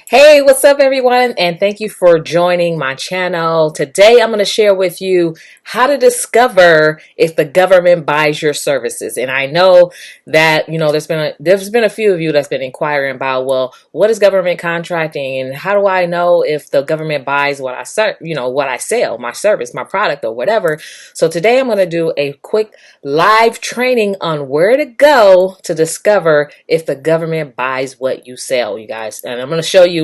Hey, what's up, everyone? And thank you for joining my channel. Today, I'm going to share with you how to discover if the government buys your services. And I know that, there's been a few of you that's been inquiring about, well, what is government contracting and how do I know if the government buys what what I sell, my service, my product or whatever. So today I'm going to do a quick live training on where to go to discover if the government buys what you sell, you guys. And I'm going to show you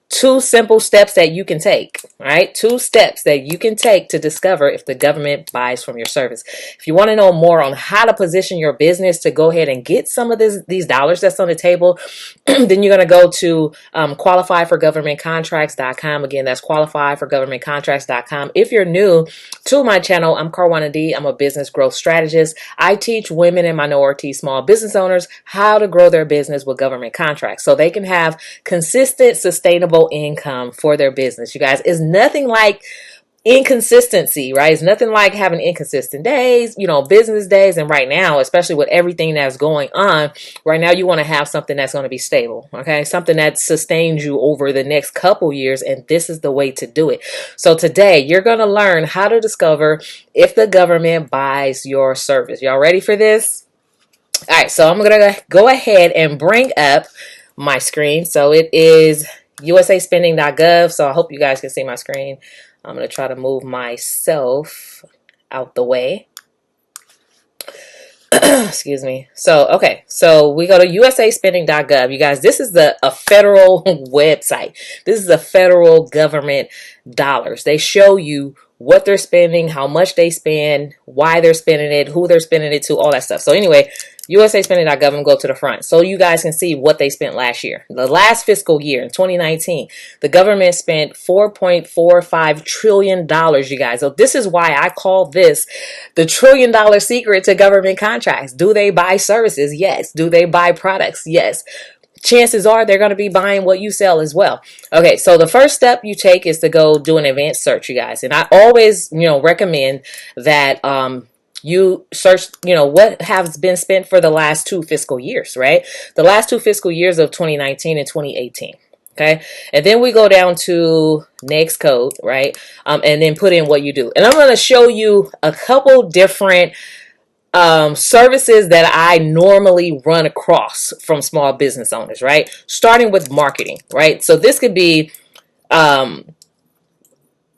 two simple steps that you can take, right? Two steps that you can take to discover if the government buys from your service. If you want to know more on how to position your business to go ahead and get some of these dollars that's on the table, then you're going to go to qualifyforgovernmentcontracts.com. Again, that's qualifyforgovernmentcontracts.com. If you're new to my channel, I'm Karwanna D. I'm a business growth strategist. I teach women and minority small business owners how to grow their business with government contracts so they can have consistent, sustainable income for their business. You guys, it's nothing like inconsistency, right? It's nothing like having inconsistent days, business days. And right now, especially with everything that's going on right now, you want to have something that's going to be stable, okay? Something that sustains you over the next couple years. And this is the way to do it. So today you're going to learn how to discover if the government buys your service. Y'all ready for this? All right. So I'm going to go ahead and bring up my screen. So it is usaspending.gov. So I hope you guys can see my screen. I'm going to try to move myself out the way. Excuse me. Okay. So we go to usaspending.gov. You guys, this is a federal website. This is the federal government dollars. They show you what they're spending, how much they spend, why they're spending it, who they're spending it to, all that stuff. So anyway, usaspending.gov, and go to the front so you guys can see what they spent last year. The last fiscal year in 2019, the government spent $4.45 trillion, you guys. So this is why I call this the $1 trillion secret to government contracts. Do they buy services? Yes. Do they buy products? Yes. Chances are they're going to be buying what you sell as well. Okay, so the first step you take is to go do an advanced search, you guys. And I always, recommend that you search, what has been spent for the last 2 fiscal years, right? The last 2 fiscal years of 2019 and 2018. Okay, and then we go down to next code, right? And then put in what you do. And I'm going to show you a couple different services that I normally run across from small business owners, right? Starting with marketing, right? So this could be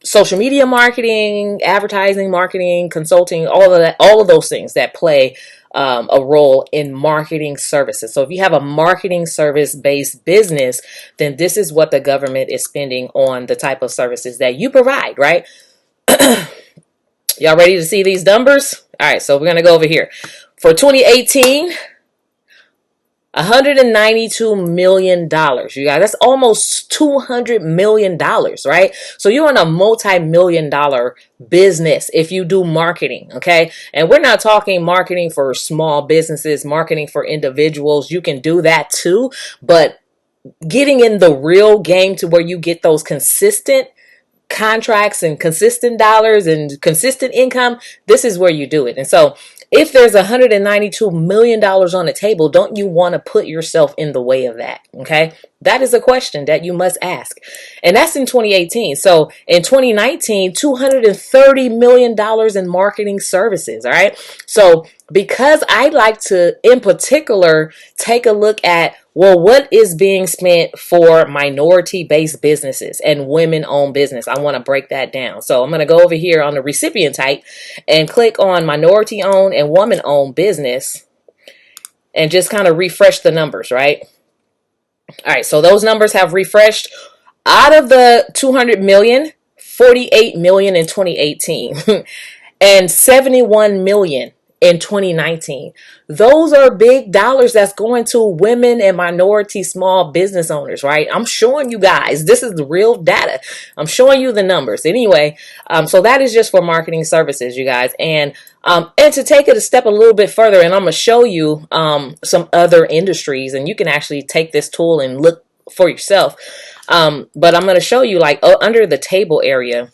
social media marketing, advertising marketing, consulting, all of that, all of those things that play a role in marketing services. So if you have a marketing service based business, then this is what the government is spending on the type of services that you provide, right? Y'all ready to see these numbers? All right, so we're going to go over here. For 2018, $192 million. You guys, that's almost $200 million, right? So you're in a multi-million-dollar business if you do marketing, okay? And we're not talking marketing for small businesses, marketing for individuals. You can do that too, but getting in the real game to where you get those consistent contracts and consistent dollars and consistent income, this is where you do it. And so if there's $192 million on the table, don't you want to put yourself in the way of that? Okay. That is a question that you must ask. And that's in 2018. So in 2019, $230 million in marketing services. All right. So because I like to, in particular, take a look at, well, what is being spent for minority-based businesses and women-owned business? I want to break that down. So I'm going to go over here on the recipient type and click on minority-owned and woman-owned business and just kind of refresh the numbers, right? All right, so those numbers have refreshed. Out of the 200 million, 48 million in 2018 and 71 million in 2019. Those are big dollars that's going to women and minority small business owners, right? I'm showing you guys, this is the real data. I'm showing you the numbers. Anyway, so that is just for marketing services, you guys. And to take it a step a little bit further, and I'm going to show you some other industries, and you can actually take this tool and look for yourself. But I'm going to show you like under the table area.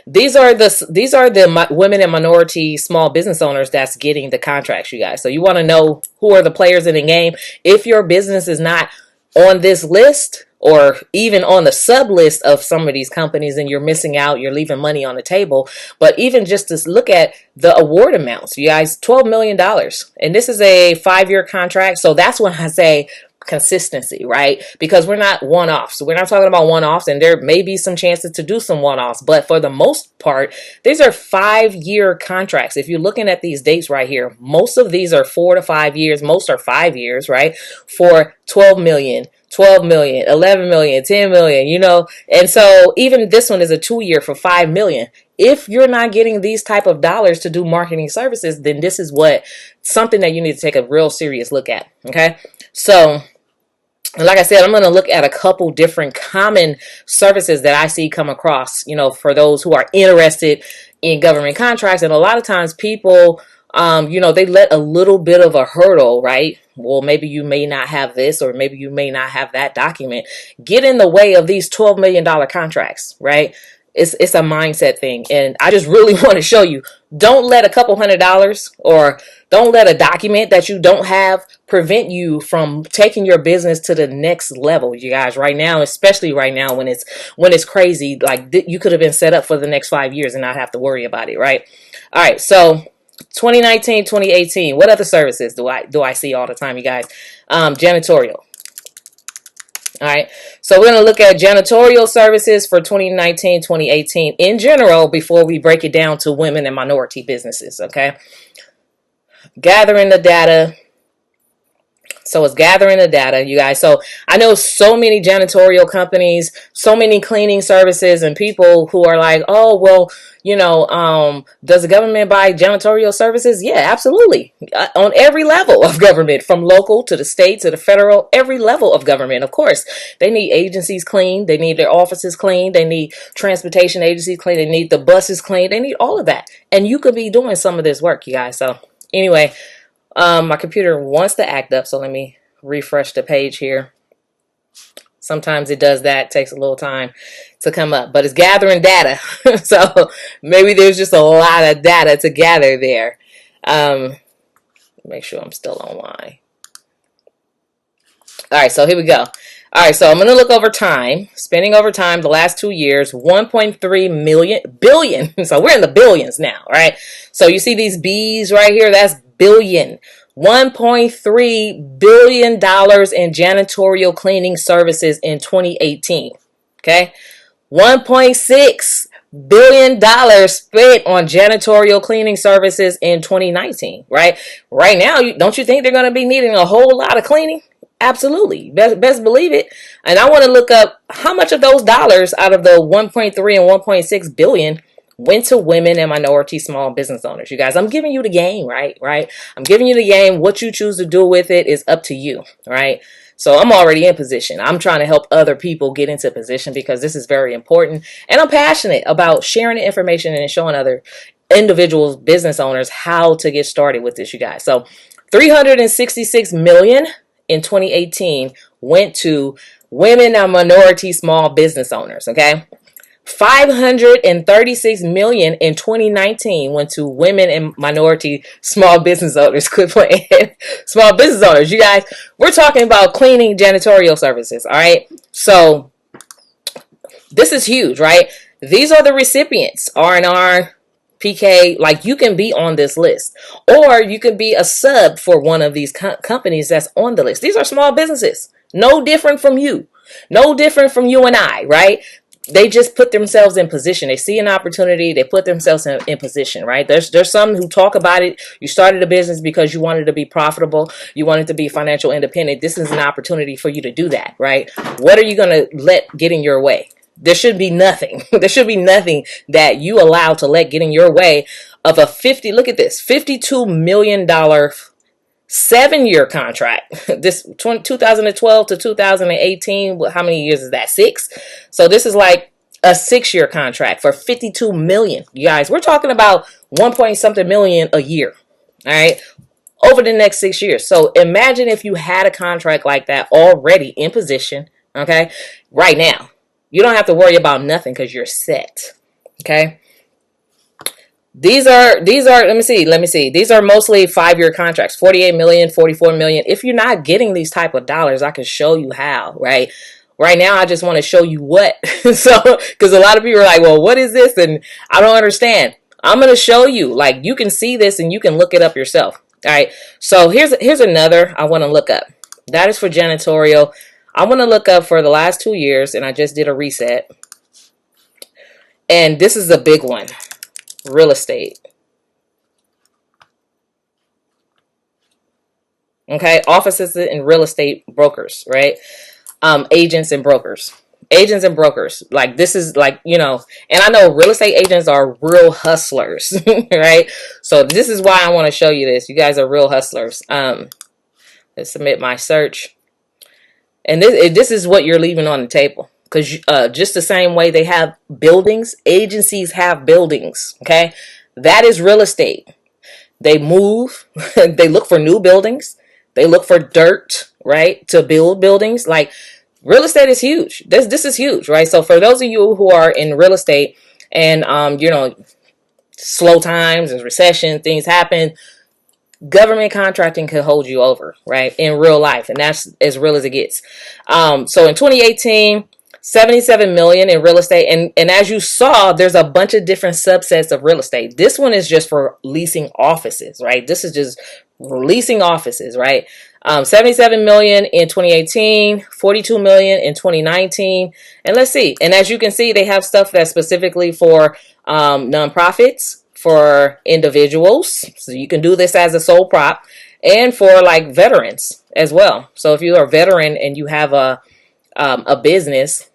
These are the women and minority small business owners that's getting the contracts, you guys. So you want to know who are the players in the game. If your business is not on this list, or even on the sub list of some of these companies, then you're missing out. You're leaving money on the table. But even just to look at the award amounts, you guys, $12 million. And this is a 5-year contract. So that's when I say consistency, right? Because we're not one-offs. We're not talking about one-offs, and there may be some chances to do some one-offs, but for the most part, these are 5-year contracts. If you're looking at these dates right here, most of these are 4 to 5 years. Most are 5 years, right? For 12 million. 12 million, 11 million, 10 million, you know, and so even this one is a 2-year for 5 million. If you're not getting these type of dollars to do marketing services, then this is something that you need to take a real serious look at. Okay. So, like I said, I'm going to look at a couple different common services that I see come across, you know, for those who are interested in government contracts. And a lot of times people, you know, they let a little bit of a hurdle, right? Well, maybe you may not have this, or maybe you may not have that document, get in the way of these $12 million contracts, right? It's a mindset thing. And I just really want to show you, don't let a couple $100 or don't let a document that you don't have prevent you from taking your business to the next level, you guys. Right now, especially right now when it's crazy, like you could have been set up for the next 5 years and not have to worry about it, right? All right, so 2019, 2018, what other services do I see all the time, you guys? Janitorial. All right, so we're going to look at janitorial services for 2019, 2018 in general before we break it down to women and minority businesses, okay? Gathering the data. So it's gathering the data, you guys. So I know so many janitorial companies, so many cleaning services, and people who are like, oh, well, you know, does the government buy janitorial services? Yeah, absolutely. On every level of government, from local to the state to the federal, every level of government. Of course, they need agencies clean. They need their offices clean. They need transportation agencies clean. They need the buses clean. They need all of that. And you could be doing some of this work, you guys. So anyway, my computer wants to act up, so let me refresh the page here. Sometimes it does that. It takes a little time to come up, but it's gathering data. So maybe there's just a lot of data to gather there. Make sure I'm still online. All right, so here we go. All right, so I'm going to look over time, spending over time the last 2 years, 1.3 billion. So we're in the billions now, right? So you see these B's right here, that's billion. $1.3 billion in janitorial cleaning services in 2018, okay? $1.6 billion spent on janitorial cleaning services in 2019, right? Right now, don't you think they're going to be needing a whole lot of cleaning? Absolutely. Best believe it. And I want to look up how much of those dollars out of the 1.3 and 1.6 billion went to women and minority small business owners. You guys, I'm giving you the game, right? I'm giving you the game. What you choose to do with it is up to you, right? So I'm already in position. I'm trying to help other people get into position because this is very important. And I'm passionate about sharing the information and showing other individuals, business owners, how to get started with this, you guys. So 366 million in 2018 went to women and minority small business owners, okay? 536 million in 2019 went to women and minority small business owners. Quit playing. Small business owners, you guys, we're talking about cleaning janitorial services, all right? So this is huge, right? These are the recipients, R&R, PK, like you can be on this list, or you can be a sub for one of these companies that's on the list. These are small businesses, no different from you, no different from you and I, right? They just put themselves in position. They see an opportunity. They put themselves in position, right? There's some who talk about it. You started a business because you wanted to be profitable. You wanted to be financial independent. This is an opportunity for you to do that, right? What are you going to let get in your way? There should be nothing. There should be nothing that you allow to let get in your way of look at this, $52 million 7-year contract. This 2012 to 2018, how many years is that? 6. So this is like a 6-year contract for 52 million. You guys, we're talking about 1 point something million a year. All right. Over the next 6 years. So imagine if you had a contract like that already in position. Okay. Right now, you don't have to worry about nothing because you're set. Okay. These are, let me see. These are mostly 5-year contracts, 48 million, 44 million. If you're not getting these type of dollars, I can show you how, right? Right now, I just want to show you what. So, because a lot of people are like, well, what is this? And I don't understand. I'm going to show you. Like, you can see this and you can look it up yourself. All right. So here's another I want to look up. That is for janitorial. I want to look up for the last 2 years, and I just did a reset. And this is a big one. Real estate. Okay. Offices and real estate brokers, right? Agents and brokers. Agents and brokers. Like, this is like, you know, and I know real estate agents are real hustlers, right? So this is why I want to show you this. You guys are real hustlers. Let's submit my search. And this is what you're leaving on the table. Because just the same way they have buildings, agencies have buildings, okay? That is real estate. They move. They look for new buildings. They look for dirt, right, to build buildings. Like, real estate is huge. This is huge, right? So for those of you who are in real estate and, you know, slow times and recession, things happen, government contracting could hold you over, right, in real life. And that's as real as it gets. So in 2018, 77 million in real estate. And as you saw, there's a bunch of different subsets of real estate. This one is just for leasing offices, right? This is just leasing offices, right? 77 million in 2018, 42 million in 2019. And let's see. And as you can see, they have stuff that's specifically for nonprofits, for individuals. So you can do this as a sole prop, and for like veterans as well. So if you're a veteran and you have a business,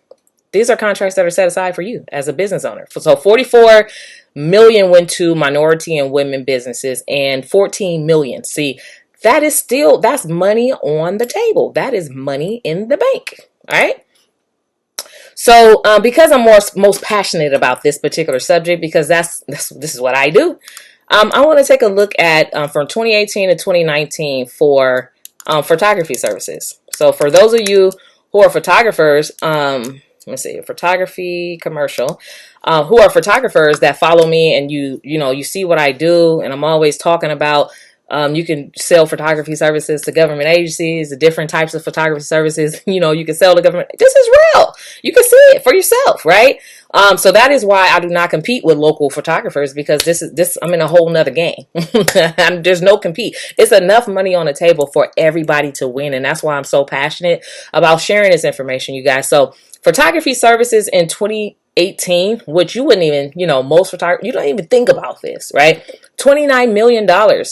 these are contracts that are set aside for you as a business owner. So 44 million went to minority and women businesses, and 14 million. See, that's money on the table. That is money in the bank. All right. So because I'm most passionate about this particular subject, because this is what I do, I want to take a look at from 2018 to 2019 for photography services. So for those of you who are photographers, let me see, photography commercial, who are photographers that follow me, and you see what I do, and I'm always talking about, you can sell photography services to government agencies, the different types of photography services, you can sell to government. This is real. You can see it for yourself, right? So that is why I do not compete with local photographers, because I'm in a whole nother game. There's no compete. It's enough money on the table for everybody to win. And that's why I'm so passionate about sharing this information, you guys. So photography services in 2018, which you wouldn't even, most photographers, you don't even think about this, right? $29 million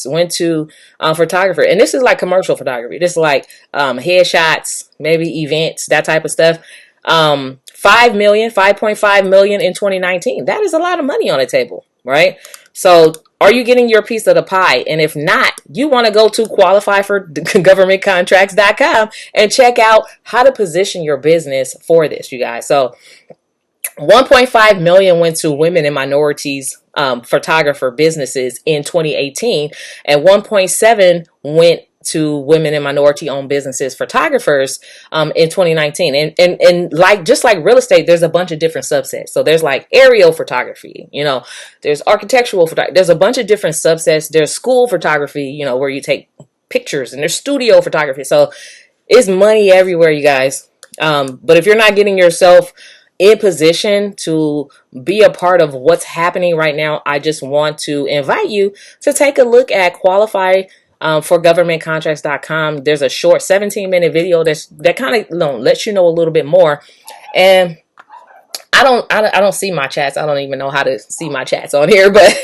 went to photographer. And this is like commercial photography. This is like headshots, maybe events, that type of stuff. 5.5 million in 2019. That is a lot of money on the table, right? So are you getting your piece of the pie? And if not, you want to go to qualifyforgovernmentcontracts.com and check out how to position your business for this, you guys. So 1.5 million went to women and minorities photographer businesses in 2018, and 1.7 went to women and minority owned businesses photographers in 2019. And like, just like real estate, there's a bunch of different subsets. So there's like aerial photography, there's architectural photography, there's a bunch of different subsets. There's school photography, where you take pictures, and there's studio photography. So it's money everywhere, you guys. But if you're not getting yourself in position to be a part of what's happening right now, I just want to invite you to take a look at Qualify for governmentcontracts.com. There's a short 17-minute video that kind of lets you know a little bit more. And I don't see my chats. I don't even know how to see my chats on here, but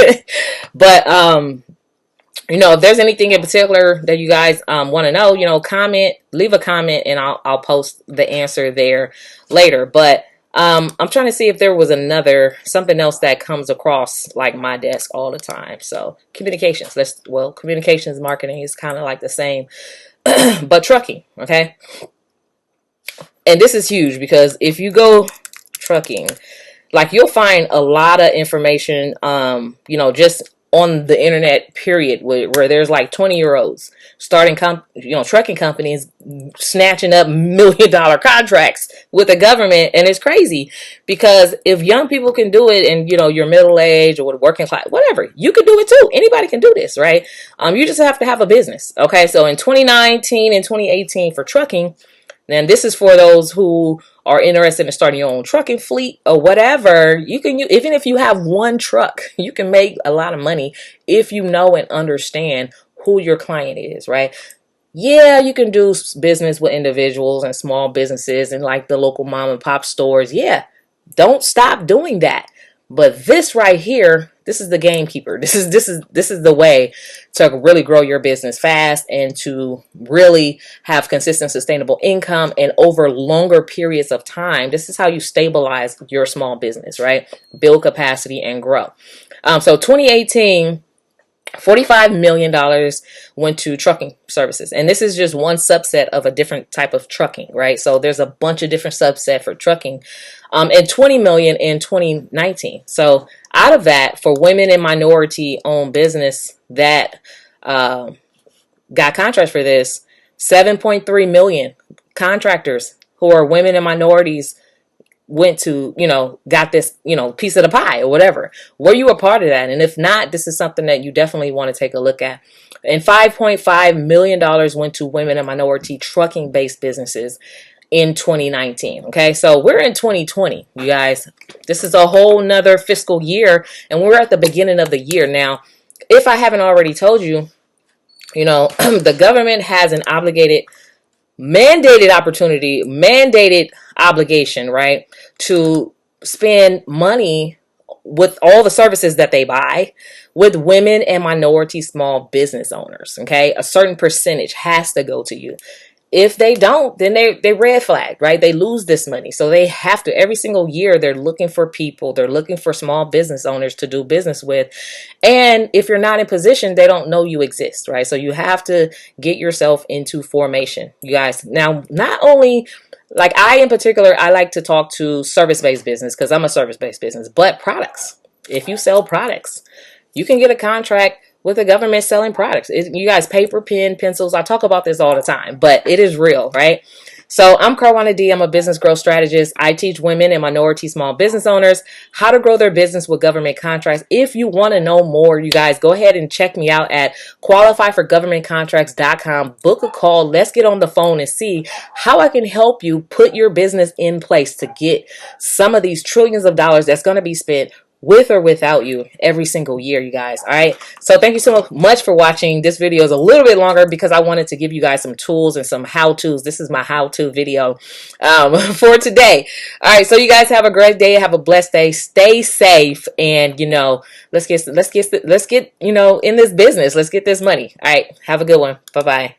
if there's anything in particular that you guys want to know, leave a comment, and I'll post the answer there later. But I'm trying to see if there was something else that comes across like my desk all the time. So communications, communications marketing is kind of like the same, but trucking. Okay. And this is huge, because if you go trucking, like, you'll find a lot of information, just on the internet, period, where there's like 20-year-olds starting trucking companies, snatching up $1 million contracts with the government. And it's crazy, because if young people can do it, and you're middle age or working class, whatever, you can do it too. Anybody can do this, right? You just have to have a business. Okay. So in 2019 and 2018 for trucking, And this is for those who are interested in starting your own trucking fleet or whatever. You can, even if you have one truck, you can make a lot of money if you know and understand who your client is, right? Yeah, you can do business with individuals and small businesses and like the local mom and pop stores. Yeah, don't stop doing that. But this right here, this is the gamekeeper. This is the way to really grow your business fast and to really have consistent, sustainable income and over longer periods of time. This is how you stabilize your small business, right? Build capacity and grow. So 2018. $45 million went to trucking services. And this is just one subset of a different type of trucking, right? So there's a bunch of different subset for trucking. And 20 million in 2019. So out of that, for women and minority owned business that got contracts for this, 7.3 million contractors who are women and minorities went to, got this, piece of the pie or whatever. Were you a part of that? And if not, this is something that you definitely want to take a look at. And $5.5 million went to women and minority trucking based businesses in 2019. Okay, so we're in 2020, you guys. This is a whole nother fiscal year, and we're at the beginning of the year now. If I haven't already told you, the government has an mandated obligation, right, to spend money with all the services that they buy with women and minority small business owners. Okay, a certain percentage has to go to you. If they don't, then they red flag, right? They lose this money. So they have to, every single year, they're looking for people. They're looking for small business owners to do business with. And if you're not in position, they don't know you exist, right? So you have to get yourself into formation, you guys. Now, not only, like I in particular, I like to talk to service-based business because I'm a service-based business, but products. If you sell products, you can get a contract with the government selling products. You guys, paper, pen, pencils. I talk about this all the time, but it is real, right? So I'm Karwanna D. I'm a business growth strategist. I teach women and minority small business owners how to grow their business with government contracts. If you want to know more, you guys, go ahead and check me out at qualifyforgovernmentcontracts.com. Book a call. Let's get on the phone and see how I can help you put your business in place to get some of these trillions of dollars that's going to be spent with or without you every single year, you guys. All right. So thank you so much for watching. This video is a little bit longer because I wanted to give you guys some tools and some how-tos. This is my how-to video for today. All right. So you guys have a great day. Have a blessed day. Stay safe. And, let's get, in this business. Let's get this money. All right. Have a good one. Bye-bye.